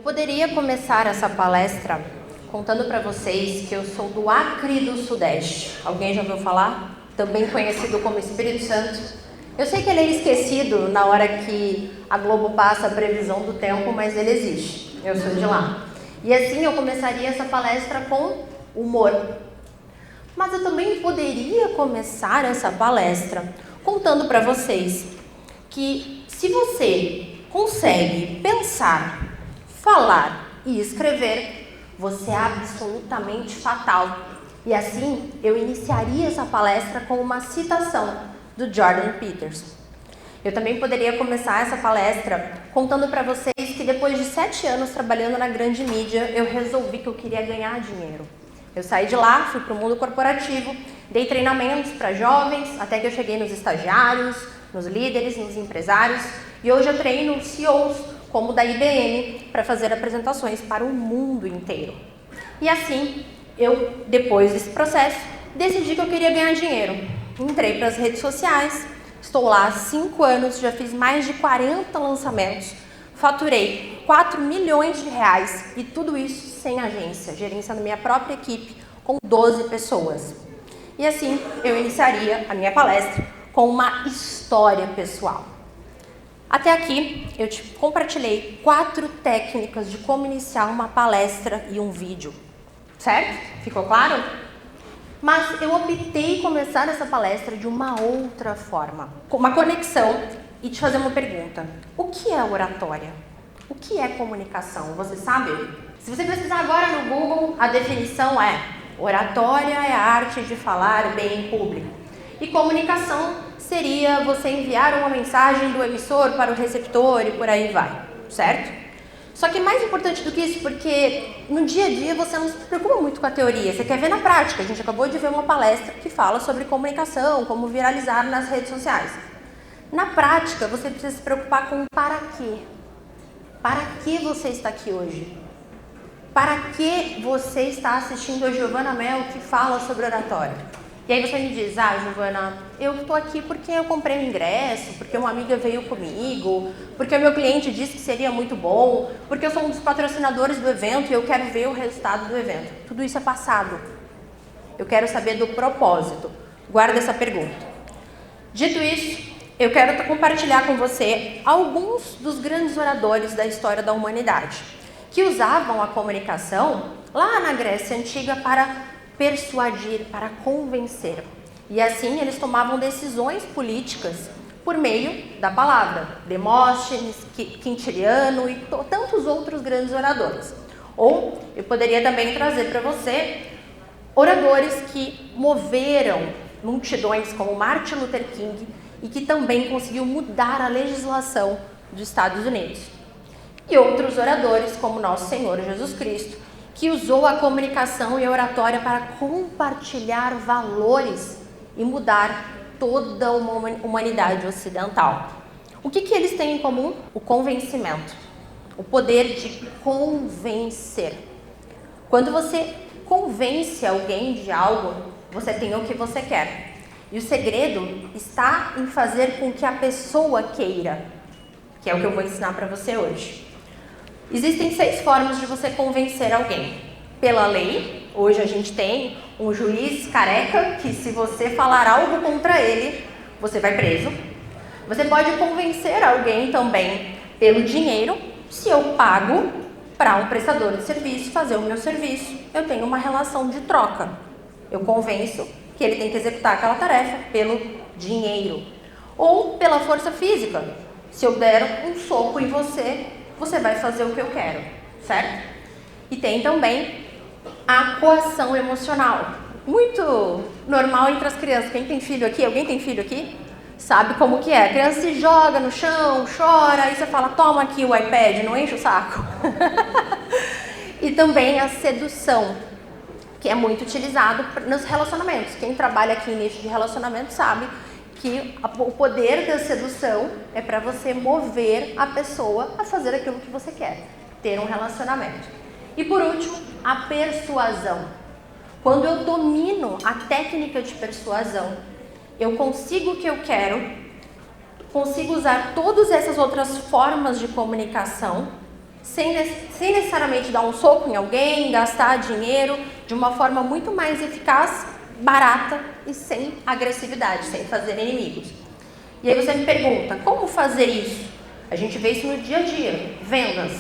poderia começar essa palestra contando para vocês que eu sou do Acre do Sudeste. Alguém já ouviu falar? Também conhecido como Espírito Santo. Eu sei que ele é esquecido na hora que a Globo passa a previsão do tempo, mas ele existe. Eu sou de lá. E assim eu começaria essa palestra com humor. Mas eu também poderia começar essa palestra contando para vocês que se você consegue pensar, falar e escrever, você é absolutamente fatal. E assim, eu iniciaria essa palestra com uma citação do Jordan Peterson. Eu também poderia começar essa palestra contando para vocês que depois de 7 anos trabalhando na grande mídia, eu resolvi que eu queria ganhar dinheiro. Eu saí de lá, fui para o mundo corporativo, dei treinamentos para jovens, até que eu cheguei nos estagiários, nos líderes, nos empresários, e hoje eu treino CEOs, como da IBM, para fazer apresentações para o mundo inteiro. E assim, eu, depois desse processo, decidi que eu queria ganhar dinheiro. Entrei para as redes sociais, estou lá há 5 anos, já fiz mais de 40 lançamentos, faturei 4 milhões de reais e tudo isso sem agência, gerenciando minha própria equipe com 12 pessoas. E assim, eu iniciaria a minha palestra com uma história pessoal. Até aqui, eu te compartilhei 4 técnicas de como iniciar uma palestra e um vídeo. Certo? Ficou claro? Mas eu optei começar essa palestra de uma outra forma, com uma conexão e te fazer uma pergunta. O que é oratória? O que é comunicação? Você sabe? Se você pesquisar agora no Google, a definição é: oratória é a arte de falar bem em público. E comunicação seria você enviar uma mensagem do emissor para o receptor e por aí vai, certo? Só que mais importante do que isso, porque no dia a dia você não se preocupa muito com a teoria, você quer ver na prática. A gente acabou de ver uma palestra que fala sobre comunicação, como viralizar nas redes sociais. Na prática, você precisa se preocupar com o para quê. Para que você está aqui hoje? Para que você está assistindo a Giovana Mel que fala sobre oratória? E aí você me diz: Giovana, eu estou aqui porque eu comprei um ingresso, porque uma amiga veio comigo, porque o meu cliente disse que seria muito bom, porque eu sou um dos patrocinadores do evento e eu quero ver o resultado do evento. Tudo isso é passado. Eu quero saber do propósito. Guarda essa pergunta. Dito isso, eu quero compartilhar com você alguns dos grandes oradores da história da humanidade, que usavam a comunicação lá na Grécia Antiga para persuadir, para convencer. E assim eles tomavam decisões políticas por meio da palavra. Demóstenes, Quintiliano e tantos outros grandes oradores. Ou eu poderia também trazer para você oradores que moveram multidões, como Martin Luther King, e que também conseguiu mudar a legislação dos Estados Unidos. E outros oradores, como Nosso Senhor Jesus Cristo, que usou a comunicação e a oratória para compartilhar valores e mudar toda a humanidade ocidental. O que eles têm em comum? O convencimento, o poder de convencer. Quando você convence alguém de algo, você tem o que você quer. E o segredo está em fazer com que a pessoa queira, que é o que eu vou ensinar para você hoje. Existem 6 formas de você convencer alguém. Pela lei, hoje a gente tem um juiz careca que, se você falar algo contra ele, você vai preso. Você pode convencer alguém também pelo dinheiro. Se eu pago para um prestador de serviço fazer o meu serviço, eu tenho uma relação de troca. Eu convenço que ele tem que executar aquela tarefa pelo dinheiro. Ou pela força física. Se eu der um soco em você, você vai fazer o que eu quero, certo? E tem também a coação emocional, muito normal entre as crianças. Quem tem filho aqui? Alguém tem filho aqui? Sabe como que é? A criança se joga no chão, chora, aí você fala: toma aqui o iPad, não enche o saco. E também a sedução, que é muito utilizado nos relacionamentos. Quem trabalha aqui em nicho de relacionamento sabe que o poder da sedução é para você mover a pessoa a fazer aquilo que você quer, ter um relacionamento. E por último, a persuasão. Quando eu domino a técnica de persuasão, eu consigo o que eu quero, consigo usar todas essas outras formas de comunicação sem necessariamente dar um soco em alguém, gastar dinheiro, de uma forma muito mais eficaz, barata e sem agressividade, sem fazer inimigos. E aí você me pergunta, como fazer isso? A gente vê isso no dia a dia, vendas.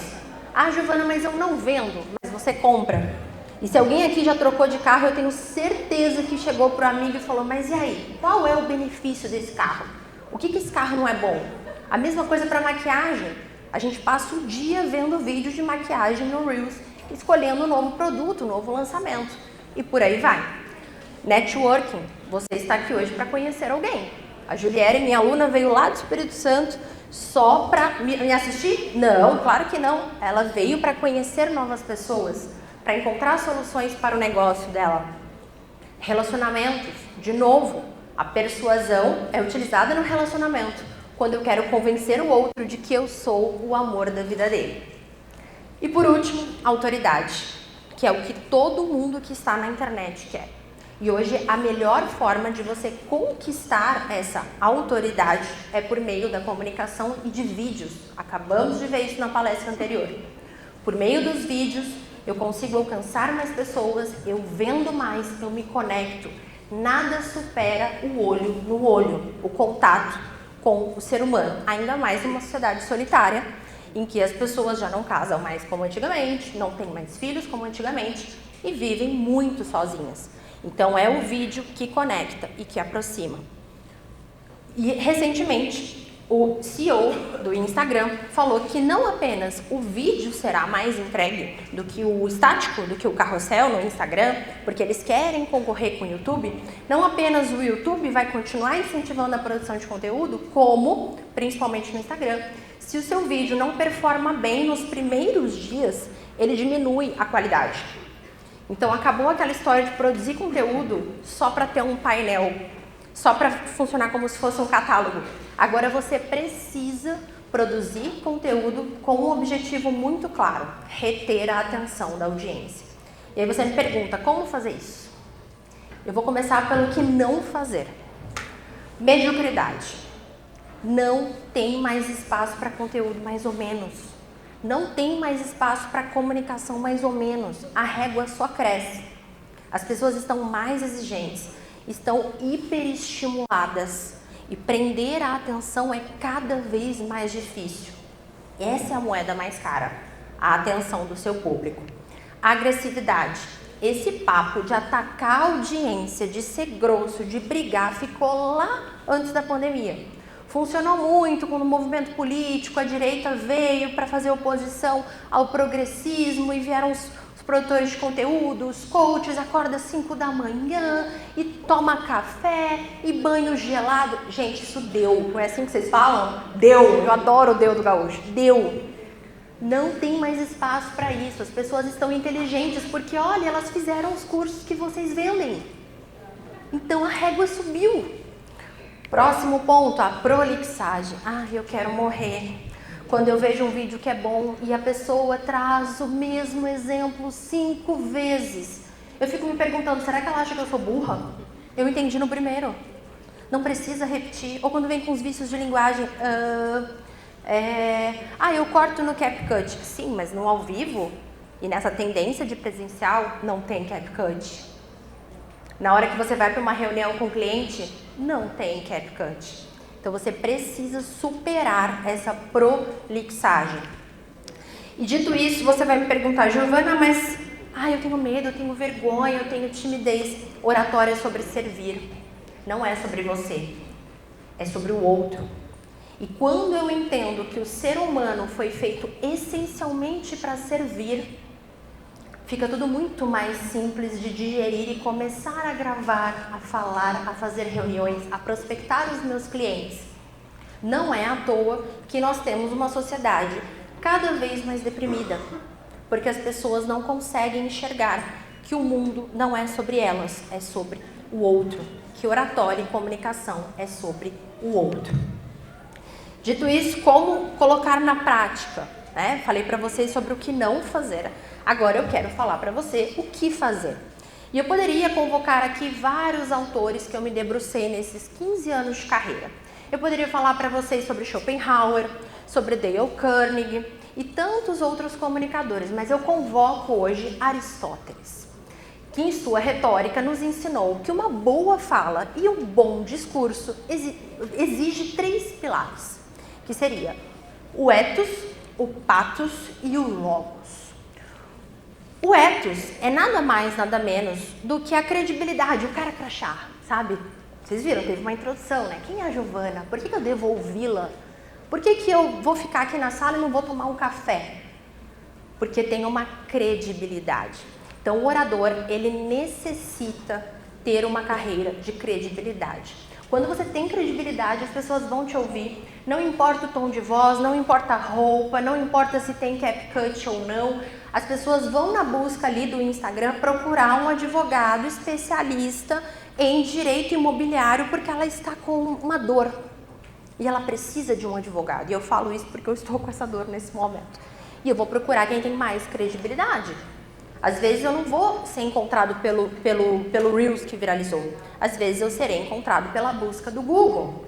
Ah, Giovana, mas eu não vendo, mas você compra. E se alguém aqui já trocou de carro, eu tenho certeza que chegou para o amigo e falou, mas e aí, qual é o benefício desse carro? O que esse carro não é bom? A mesma coisa para maquiagem. A gente passa o dia vendo vídeos de maquiagem no Reels, escolhendo um novo produto, um novo lançamento. E por aí vai. Networking. Você está aqui hoje para conhecer alguém. A Juliere, minha aluna, veio lá do Espírito Santo só para me assistir? Não, claro que não. Ela veio para conhecer novas pessoas, para encontrar soluções para o negócio dela. Relacionamentos. De novo, a persuasão é utilizada no relacionamento, quando eu quero convencer o outro de que eu sou o amor da vida dele. E por último, autoridade, que é o que todo mundo que está na internet quer. E hoje a melhor forma de você conquistar essa autoridade é por meio da comunicação e de vídeos. Acabamos de ver isso na palestra anterior. Por meio dos vídeos, eu consigo alcançar mais pessoas, eu vendo mais, eu me conecto. Nada supera o olho no olho, o contato com o ser humano, ainda mais numa sociedade solitária, em que as pessoas já não casam mais como antigamente, não têm mais filhos como antigamente e vivem muito sozinhas. Então é o vídeo que conecta e que aproxima. E recentemente o CEO do Instagram falou que não apenas o vídeo será mais entregue do que o estático, do que o carrossel no Instagram, porque eles querem concorrer com o YouTube, não apenas o YouTube vai continuar incentivando a produção de conteúdo, como, principalmente no Instagram, se o seu vídeo não performa bem nos primeiros dias, ele diminui a qualidade. Então acabou aquela história de produzir conteúdo só para ter um painel, só para funcionar como se fosse um catálogo. Agora você precisa produzir conteúdo com um objetivo muito claro, reter a atenção da audiência. E aí você me pergunta, como fazer isso? Eu vou começar pelo que não fazer. Mediocridade. Não tem mais espaço para conteúdo mais ou menos. Não tem mais espaço para comunicação mais ou menos. A régua só cresce. As pessoas estão mais exigentes, estão hiperestimuladas e prender a atenção é cada vez mais difícil. Essa é a moeda mais cara, a atenção do seu público. Agressividade. Esse papo de atacar a audiência, de ser grosso, de brigar, ficou lá antes da pandemia. Funcionou muito quando o movimento político, a direita veio para fazer oposição ao progressismo e vieram os produtores de conteúdo, os coaches, acorda às 5 da manhã e toma café e banho gelado. Gente, isso deu, não é assim que vocês falam? Deu, eu adoro o Deu do Gaúcho, deu. Não tem mais espaço para isso, as pessoas estão inteligentes porque, olha, elas fizeram os cursos que vocês vendem. Então a régua subiu. Próximo ponto, a prolixagem. Ah, eu quero morrer. Quando eu vejo um vídeo que é bom e a pessoa traz o mesmo exemplo 5 vezes, eu fico me perguntando, será que ela acha que eu sou burra? Eu entendi no primeiro. Não precisa repetir. Ou quando vem com os vícios de linguagem, eu corto no CapCut. Sim, mas no ao vivo e nessa tendência de presencial não tem CapCut. Na hora que você vai para uma reunião com o cliente, não tem CapCut. Então você precisa superar essa prolixagem. E dito isso, você vai me perguntar, Giovana, mas eu tenho medo, eu tenho vergonha, eu tenho timidez. Oratória é sobre servir. Não é sobre você, é sobre o outro. E quando eu entendo que o ser humano foi feito essencialmente para servir, fica tudo muito mais simples de digerir e começar a gravar, a falar, a fazer reuniões, a prospectar os meus clientes. Não é à toa que nós temos uma sociedade cada vez mais deprimida, porque as pessoas não conseguem enxergar que o mundo não é sobre elas, é sobre o outro, que oratória e comunicação é sobre o outro. Dito isso, como colocar na prática? Falei para vocês sobre o que não fazer. Agora eu quero falar para você o que fazer. E eu poderia convocar aqui vários autores que eu me debrucei nesses 15 anos de carreira. Eu poderia falar para vocês sobre Schopenhauer, sobre Dale Carnegie e tantos outros comunicadores, mas eu convoco hoje Aristóteles, que em sua retórica nos ensinou que uma boa fala e um bom discurso exige 3 pilares, que seria o ethos, o pathos e o logos. O ethos é nada mais, nada menos do que a credibilidade, o cara crachá, sabe? Vocês viram, teve uma introdução, né? Quem é a Giovana? Por que eu devo ouvi-la? Por que eu vou ficar aqui na sala e não vou tomar um café? Porque tem uma credibilidade. Então, o orador, ele necessita ter uma carreira de credibilidade. Quando você tem credibilidade, as pessoas vão te ouvir. Não importa o tom de voz, não importa a roupa, não importa se tem CapCut ou não. As pessoas vão na busca ali do Instagram procurar um advogado especialista em direito imobiliário porque ela está com uma dor. E ela precisa de um advogado. E eu falo isso porque eu estou com essa dor nesse momento. E eu vou procurar quem tem mais credibilidade. Às vezes eu não vou ser encontrado pelo Reels que viralizou. Às vezes eu serei encontrado pela busca do Google.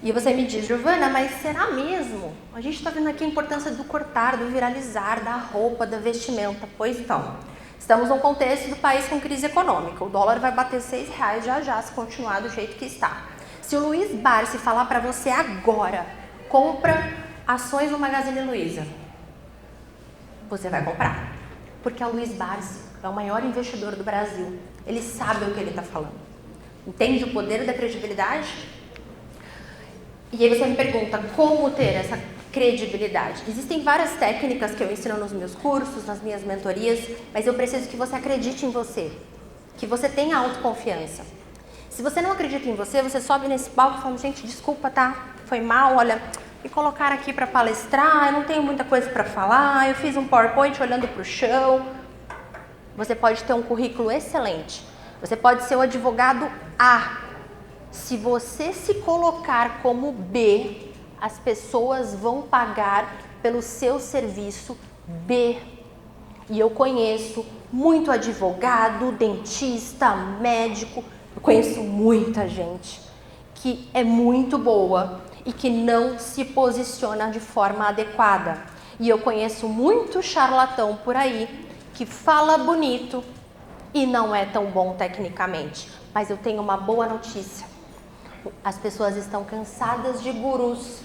E você me diz, Giovana, mas será mesmo? A gente está vendo aqui a importância do cortar, do viralizar, da roupa, da vestimenta. Pois então, estamos num contexto do país com crise econômica. O dólar vai bater R$6 já se continuar do jeito que está. Se o Luiz Barsi falar para você agora, compra ações no Magazine Luiza, você vai comprar. Porque o Luiz Barsi é o maior investidor do Brasil. Ele sabe o que ele está falando. Entende o poder da credibilidade? E aí você me pergunta, como ter essa credibilidade? Existem várias técnicas que eu ensino nos meus cursos, nas minhas mentorias, mas eu preciso que você acredite em você, que você tenha autoconfiança. Se você não acredita em você, você sobe nesse palco e fala, gente, desculpa, tá? Foi mal, olha, me colocaram aqui para palestrar, eu não tenho muita coisa para falar, eu fiz um PowerPoint olhando para o chão. Você pode ter um currículo excelente, você pode ser o advogado A. Se você se colocar como B, as pessoas vão pagar pelo seu serviço B. E eu conheço muito advogado, dentista, médico, eu conheço muita gente que é muito boa e que não se posiciona de forma adequada. E eu conheço muito charlatão por aí que fala bonito e não é tão bom tecnicamente. Mas eu tenho uma boa notícia. As pessoas estão cansadas de gurus.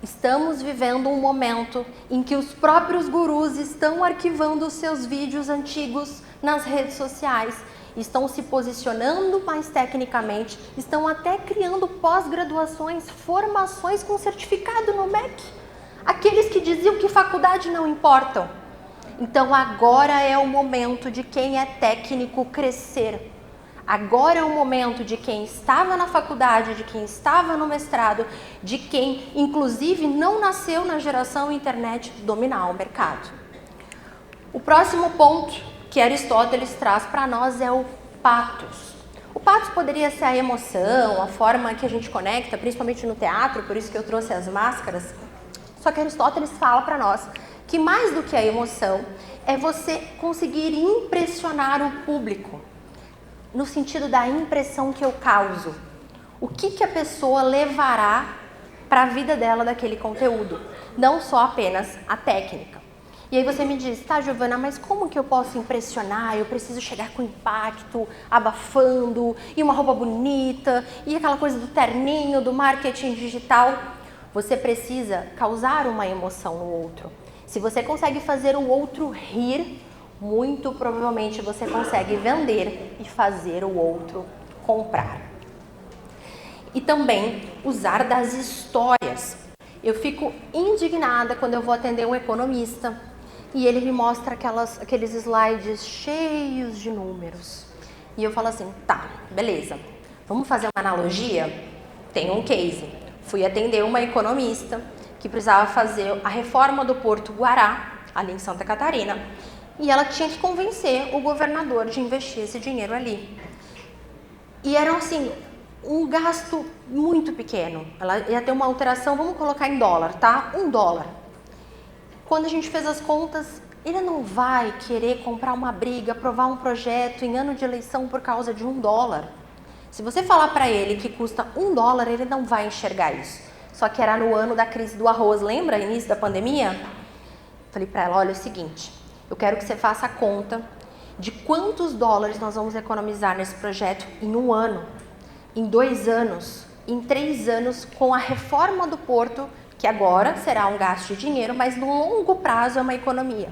Estamos vivendo um momento em que os próprios gurus estão arquivando os seus vídeos antigos nas redes sociais, estão se posicionando mais tecnicamente, estão até criando pós-graduações, formações com certificado no MEC. Aqueles que diziam que faculdade não importam. Então agora é o momento de quem é técnico crescer. Agora é o momento de quem estava na faculdade, de quem estava no mestrado, de quem, inclusive, não nasceu na geração internet, dominar o mercado. O próximo ponto que Aristóteles traz para nós é o pathos. O pathos poderia ser a emoção, a forma que a gente conecta, principalmente no teatro, por isso que eu trouxe as máscaras. Só que Aristóteles fala para nós que mais do que a emoção é você conseguir impressionar o público. No sentido da impressão que eu causo. O que a pessoa levará para a vida dela daquele conteúdo. Não só apenas a técnica. E aí você me diz, tá, Giovana, mas como que eu posso impressionar? Eu preciso chegar com impacto, abafando, e uma roupa bonita, e aquela coisa do terninho, do marketing digital. Você precisa causar uma emoção no outro. Se você consegue fazer o outro rir, muito provavelmente você consegue vender e fazer o outro comprar. E também usar das histórias. Eu fico indignada quando eu vou atender um economista e ele me mostra aqueles slides cheios de números. E eu falo assim, tá, beleza, vamos fazer uma analogia? Tem um case. Fui atender uma economista que precisava fazer a reforma do Porto Guará, ali em Santa Catarina, e ela tinha que convencer o governador de investir esse dinheiro ali. E era assim, um gasto muito pequeno. Ela ia ter uma alteração, vamos colocar em dólar, tá? $1. Quando a gente fez as contas, ele não vai querer comprar uma briga, aprovar um projeto em ano de eleição por causa de $1. Se você falar para ele que custa $1, ele não vai enxergar isso. só que era no ano da crise do arroz, lembra? Início da pandemia? Falei para ela, olha, é o seguinte, eu quero que você faça a conta de quantos dólares nós vamos economizar nesse projeto em 1 ano, em 2 anos, em 3 anos, com a reforma do porto, que agora será um gasto de dinheiro, mas no longo prazo é uma economia.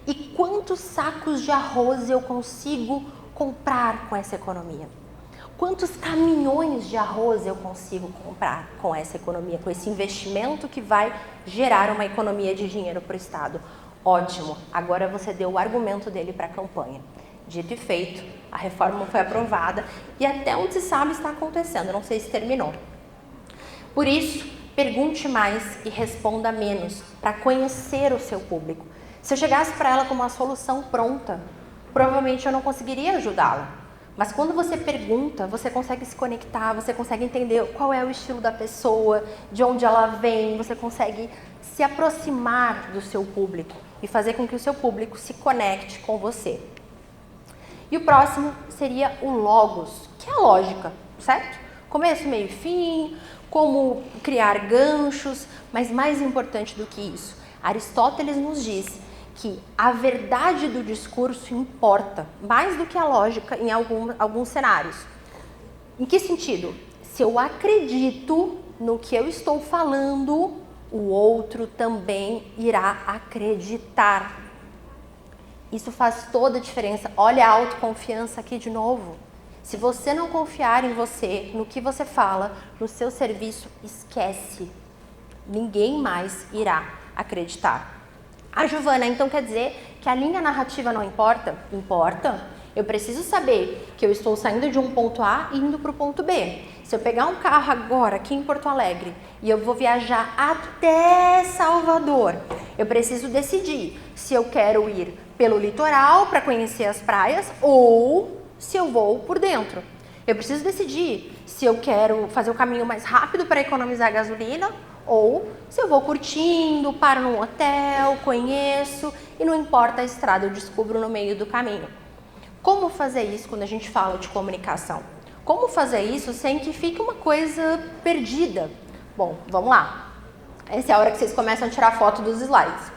E quantos sacos de arroz eu consigo comprar com essa economia? Quantos caminhões de arroz eu consigo comprar com essa economia, com esse investimento que vai gerar uma economia de dinheiro para o Estado? Ótimo, agora você deu o argumento dele para a campanha. Dito e feito, a reforma foi aprovada e até onde se sabe está acontecendo, não sei se terminou. Por isso, pergunte mais e responda menos, para conhecer o seu público. Se eu chegasse para ela com uma solução pronta, provavelmente eu não conseguiria ajudá-la. Mas quando você pergunta, você consegue se conectar, você consegue entender qual é o estilo da pessoa, de onde ela vem, você consegue se aproximar do seu público e fazer com que o seu público se conecte com você. E o próximo seria o logos, que é a lógica, certo? Começo, meio e fim, como criar ganchos, mas mais importante do que isso, Aristóteles nos diz que a verdade do discurso importa mais do que a lógica em alguns cenários. Em que sentido? Se eu acredito no que eu estou falando, o outro também irá acreditar. Isso faz toda a diferença. Olha a autoconfiança aqui de novo. Se você não confiar em você, no que você fala, no seu serviço, esquece. Ninguém mais irá acreditar. Ah, Giovana, então quer dizer que a linha narrativa não importa? Importa. Eu preciso saber que eu estou saindo de um ponto A e indo para o ponto B. Se eu pegar um carro agora aqui em Porto Alegre e eu vou viajar até Salvador, eu preciso decidir se eu quero ir pelo litoral para conhecer as praias ou se eu vou por dentro. Eu preciso decidir se eu quero fazer o caminho mais rápido para economizar gasolina ou se eu vou curtindo, paro num hotel, conheço e não importa a estrada, eu descubro no meio do caminho. Como fazer isso quando a gente fala de comunicação? Como fazer isso sem que fique uma coisa perdida? Bom, vamos lá. Essa é a hora que vocês começam a tirar foto dos slides.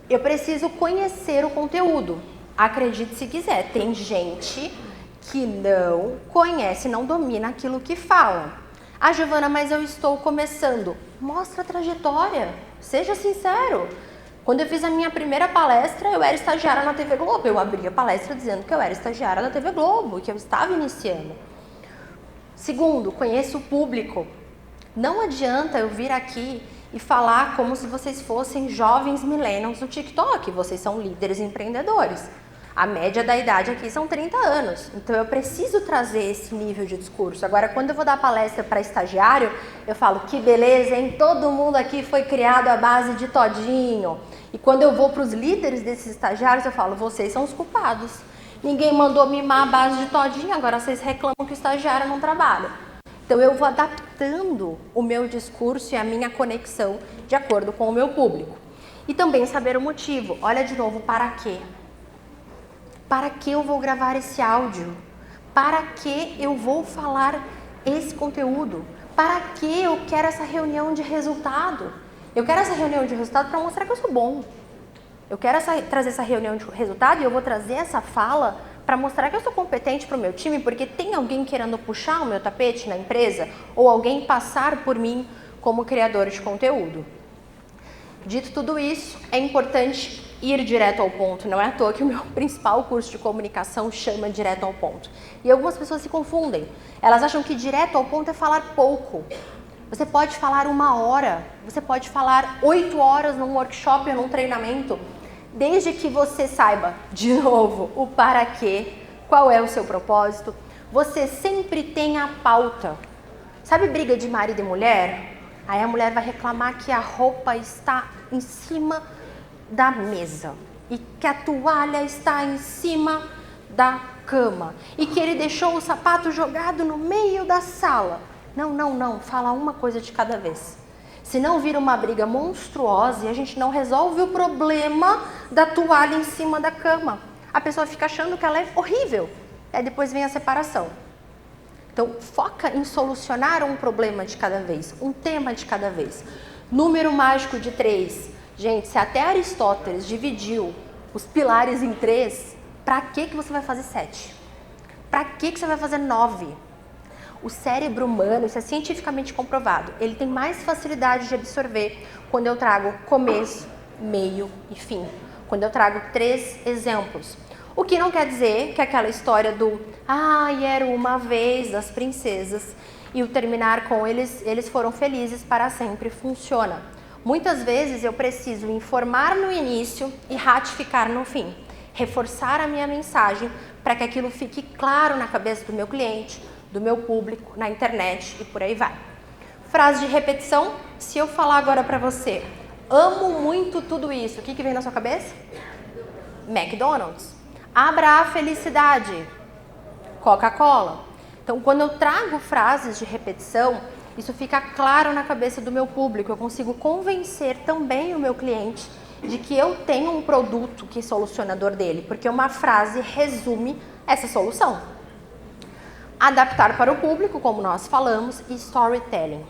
Eu preciso conhecer o conteúdo. Acredite se quiser, tem gente que não conhece, não domina aquilo que fala. Ah, Giovana, mas eu estou começando. Mostra a trajetória, seja sincero. Quando eu fiz a minha primeira palestra, eu era estagiária na TV Globo. Eu abri a palestra dizendo que eu era estagiária da TV Globo, que eu estava iniciando. Segundo, conheço o público. Não adianta eu vir aqui e falar como se vocês fossem jovens millennials no TikTok. Vocês são líderes empreendedores. A média da idade aqui são 30 anos, então eu preciso trazer esse nível de discurso. Agora, quando eu vou dar palestra para estagiário, eu falo, que beleza, hein? Todo mundo aqui foi criado à base de todinho. E quando eu vou para os líderes desses estagiários, eu falo, vocês são os culpados. Ninguém mandou mimar a base de todinho, agora vocês reclamam que o estagiário não trabalha. Então, eu vou adaptando o meu discurso e a minha conexão de acordo com o meu público. E também saber o motivo. Olha de novo, para quê? Para que eu vou gravar esse áudio? Para que eu vou falar esse conteúdo? Para que eu quero essa reunião de resultado? Eu quero essa reunião de resultado para mostrar que eu sou bom. Eu quero trazer essa reunião de resultado e eu vou trazer essa fala para mostrar que eu sou competente para o meu time, porque tem alguém querendo puxar o meu tapete na empresa ou alguém passar por mim como criador de conteúdo. Dito tudo isso, é importante ir direto ao ponto. Não é à toa que o meu principal curso de comunicação chama direto ao ponto. E algumas pessoas se confundem. Elas acham que direto ao ponto é falar pouco. Você pode falar 1 hora, você pode falar 8 horas num workshop ou num treinamento, desde que você saiba, de novo, o para quê, qual é o seu propósito. Você sempre tem a pauta. Sabe briga de marido e mulher? Aí a mulher vai reclamar que a roupa está em cima da mesa e que a toalha está em cima da cama e que ele deixou o sapato jogado no meio da sala. Não, fala uma coisa de cada vez. Senão vira uma briga monstruosa e a gente não resolve o problema da toalha em cima da cama. A pessoa fica achando que ela é horrível. Aí depois vem a separação. Então, foca em solucionar um problema de cada vez, um tema de cada vez. Número mágico de 3. Gente, se até Aristóteles dividiu os pilares em 3, para que você vai fazer 7? Para que você vai fazer 9? O cérebro humano, isso é cientificamente comprovado, ele tem mais facilidade de absorver quando eu trago começo, meio e fim. Quando eu trago 3 exemplos. O que não quer dizer que aquela história do era uma vez das princesas e o terminar com eles foram felizes para sempre funciona. Muitas vezes eu preciso informar no início e ratificar no fim. Reforçar a minha mensagem para que aquilo fique claro na cabeça do meu cliente, do meu público, na internet e por aí vai. Frase de repetição, se eu falar agora para você, amo muito tudo isso, o que vem na sua cabeça? McDonald's. Abra a felicidade. Coca-Cola. Então, quando eu trago frases de repetição, isso fica claro na cabeça do meu público. Eu consigo convencer também o meu cliente de que eu tenho um produto que soluciona a dor dele, porque uma frase resume essa solução. Adaptar para o público, como nós falamos, e storytelling.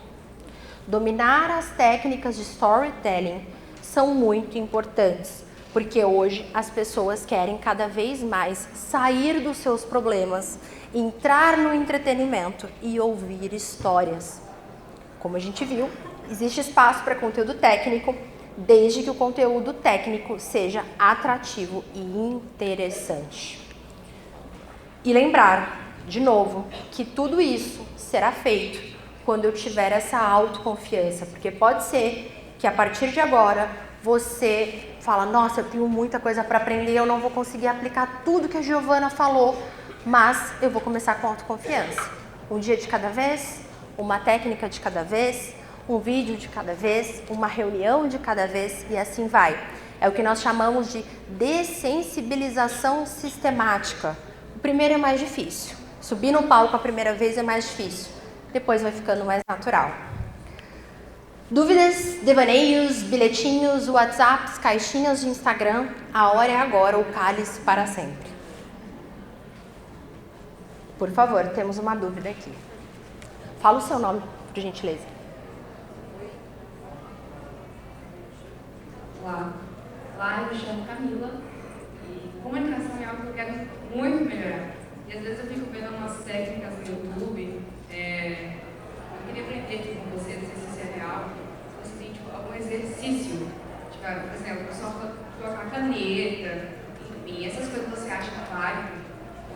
Dominar as técnicas de storytelling são muito importantes, porque hoje as pessoas querem cada vez mais sair dos seus problemas, entrar no entretenimento e ouvir histórias. Como a gente viu, existe espaço para conteúdo técnico, desde que o conteúdo técnico seja atrativo e interessante. E lembrar, de novo, que tudo isso será feito quando eu tiver essa autoconfiança, porque pode ser que a partir de agora você fala, nossa, eu tenho muita coisa para aprender, eu não vou conseguir aplicar tudo que a Giovana falou, mas eu vou começar com autoconfiança. Um dia de cada vez, uma técnica de cada vez, um vídeo de cada vez, uma reunião de cada vez e assim vai. É o que nós chamamos de dessensibilização sistemática. O primeiro é mais difícil. Subir no palco a primeira vez é mais difícil. Depois vai ficando mais natural. Dúvidas, devaneios, bilhetinhos, WhatsApps, caixinhas de Instagram, a hora é agora, o cálice para sempre. Por favor, temos uma dúvida aqui. Fala o seu nome, por gentileza. Olá, eu me chamo Camila e comunicação é algo que eu quero muito melhorar. E às vezes eu fico vendo umas técnicas no YouTube, eu queria aprender aqui com você, não sei se isso é real, se você tem algum exercício, por exemplo, só colocar caneta, enfim, essas coisas você acha que vale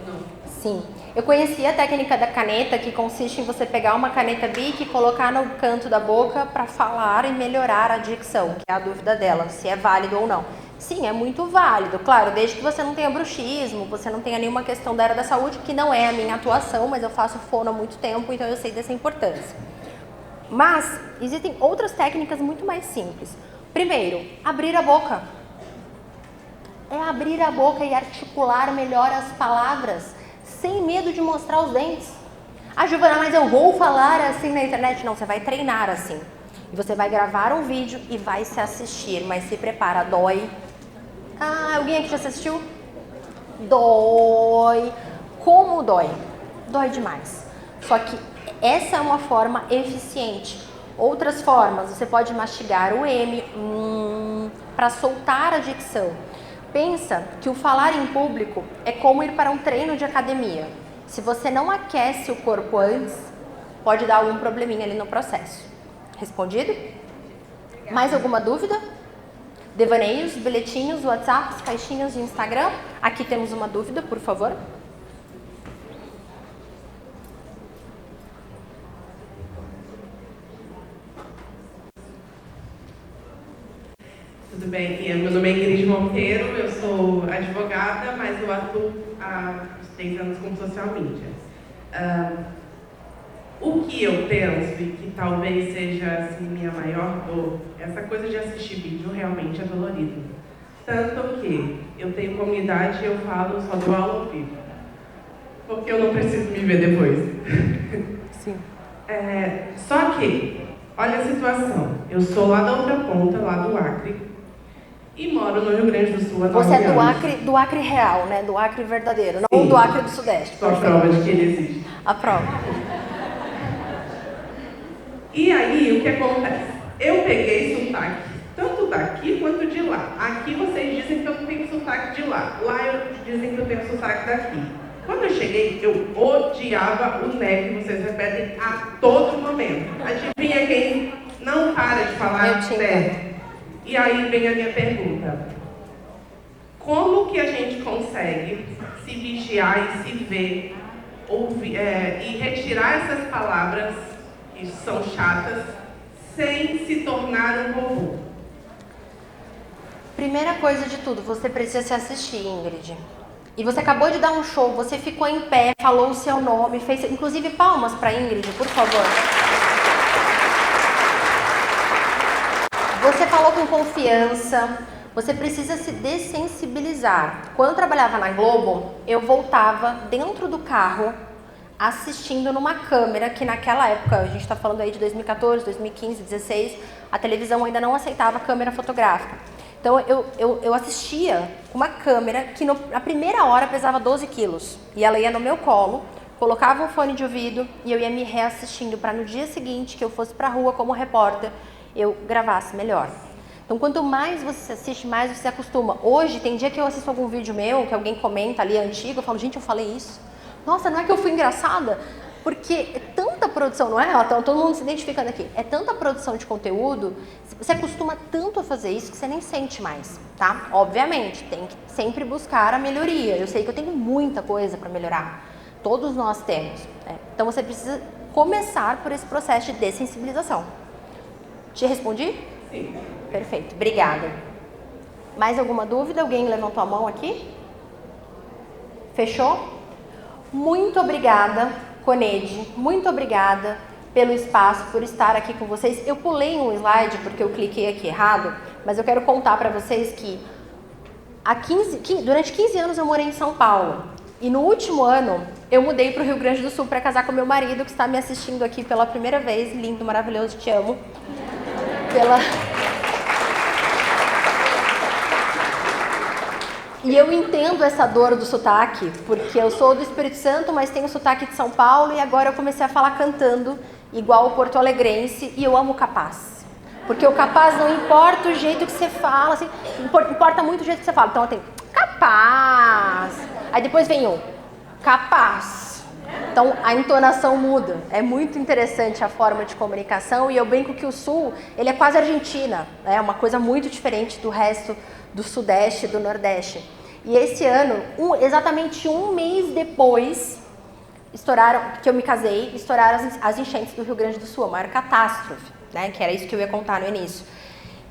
ou não? Sim, eu conheci a técnica da caneta, que consiste em você pegar uma caneta Bic e colocar no canto da boca para falar e melhorar a dicção, que é a dúvida dela, se é válido ou não. Sim, é muito válido, claro, desde que você não tenha bruxismo, você não tenha nenhuma questão da área da saúde, que não é a minha atuação, mas eu faço fono há muito tempo, então eu sei dessa importância. Mas existem outras técnicas muito mais simples. Primeiro, abrir a boca. É abrir a boca e articular melhor as palavras, sem medo de mostrar os dentes. Ah, Giovana, mas eu vou falar assim na internet? Não, você vai treinar assim. E você vai gravar um vídeo e vai se assistir, mas se prepara, dói. Ah, alguém aqui já assistiu? Dói. Como dói? Dói demais. Só que essa é uma forma eficiente. Outras formas, você pode mastigar o M para soltar a dicção. Pensa que o falar em público é como ir para um treino de academia. Se você não aquece o corpo antes, pode dar algum probleminha ali no processo. Respondido? Mais alguma dúvida? Devaneios, bilhetinhos, WhatsApps, caixinhas de Instagram? Aqui temos uma dúvida, por favor. Tudo bem, meu nome é Ingrid Monteiro, eu sou advogada, mas eu atuo há 6 anos com social media. O que eu penso, e que talvez seja assim, minha maior dor, essa coisa de assistir vídeo realmente é dolorido. Tanto que eu tenho comunidade e eu falo só do aula ao vivo, porque eu não preciso me ver depois. Sim. Só que, olha a situação, eu sou lá da outra ponta, lá do Acre, E moro no Rio Grande do Sul há 9 Você é anos. do Acre real, né? Do Acre verdadeiro, não Sim. do Acre do Sudeste. Só a prova de que ele existe. A prova. E aí, o que acontece? Eu peguei sotaque, tanto daqui quanto de lá. Aqui vocês dizem que eu não tenho sotaque de lá. Lá dizem que eu tenho sotaque daqui. Quando eu cheguei, eu odiava o né que vocês repetem a todo momento. Adivinha quem não para de falar né? E aí vem a minha pergunta. Como que a gente consegue se vigiar e se ver e retirar essas palavras que são chatas sem se tornar um robô? Primeira coisa de tudo, você precisa se assistir, Ingrid. E você acabou de dar um show, você ficou em pé, falou o seu nome, fez inclusive palmas para Ingrid, por favor. Você falou com confiança, você precisa se dessensibilizar. Quando eu trabalhava na Globo, eu voltava dentro do carro assistindo numa câmera que naquela época, a gente está falando aí de 2014, 2015, 2016, a televisão ainda não aceitava câmera fotográfica. Então eu assistia uma câmera que na primeira hora pesava 12 quilos e ela ia no meu colo, colocava um fone de ouvido e eu ia me reassistindo para no dia seguinte que eu fosse para a rua como repórter, eu gravasse melhor. Então quanto mais você assiste, mais você se acostuma. Hoje tem dia que eu assisto algum vídeo meu, que alguém comenta ali antigo, eu falo, gente, eu falei isso? Nossa, não é que eu fui engraçada? Porque é tanta produção, não é? Então, todo mundo se identificando aqui. É tanta produção de conteúdo, você acostuma tanto a fazer isso que você nem sente mais, tá? Obviamente, tem que sempre buscar a melhoria. Eu sei que eu tenho muita coisa para melhorar. Todos nós temos. Né? Então, você precisa começar por esse processo de dessensibilização. Te respondi? Sim. Perfeito, obrigada. Mais alguma dúvida? Alguém levantou a mão aqui? Fechou? Muito obrigada, Conede, muito obrigada pelo espaço, por estar aqui com vocês. Eu pulei um slide porque eu cliquei aqui errado, mas eu quero contar para vocês que durante 15 anos eu morei em São Paulo. E no último ano eu mudei para o Rio Grande do Sul para casar com meu marido, que está me assistindo aqui pela primeira vez. Lindo, maravilhoso, te amo. E eu entendo essa dor do sotaque, porque eu sou do Espírito Santo, mas tenho sotaque de São Paulo e agora eu comecei a falar cantando igual o porto-alegrense e eu amo capaz. Porque o capaz não importa o jeito que você fala, assim, importa muito o jeito que você fala. Então tem capaz, aí depois vem o capaz. Então a entonação muda. É muito interessante a forma de comunicação e eu brinco que o Sul, ele é quase Argentina, é uma coisa muito diferente do resto do Sudeste e do Nordeste. E esse ano, exatamente um mês depois, que eu me casei, estouraram as enchentes do Rio Grande do Sul, a maior catástrofe, né? Que era isso que eu ia contar no início.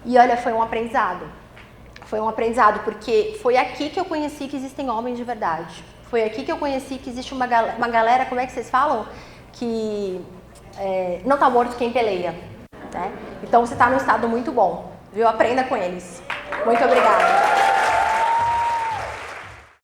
E olha, foi um aprendizado. Foi um aprendizado, porque foi aqui que eu conheci que existem homens de verdade. Foi aqui que eu conheci que existe uma galera, como é que vocês falam? Que não tá morto quem peleia, né? Então você tá num estado muito bom, viu? Aprenda com eles. Muito obrigada.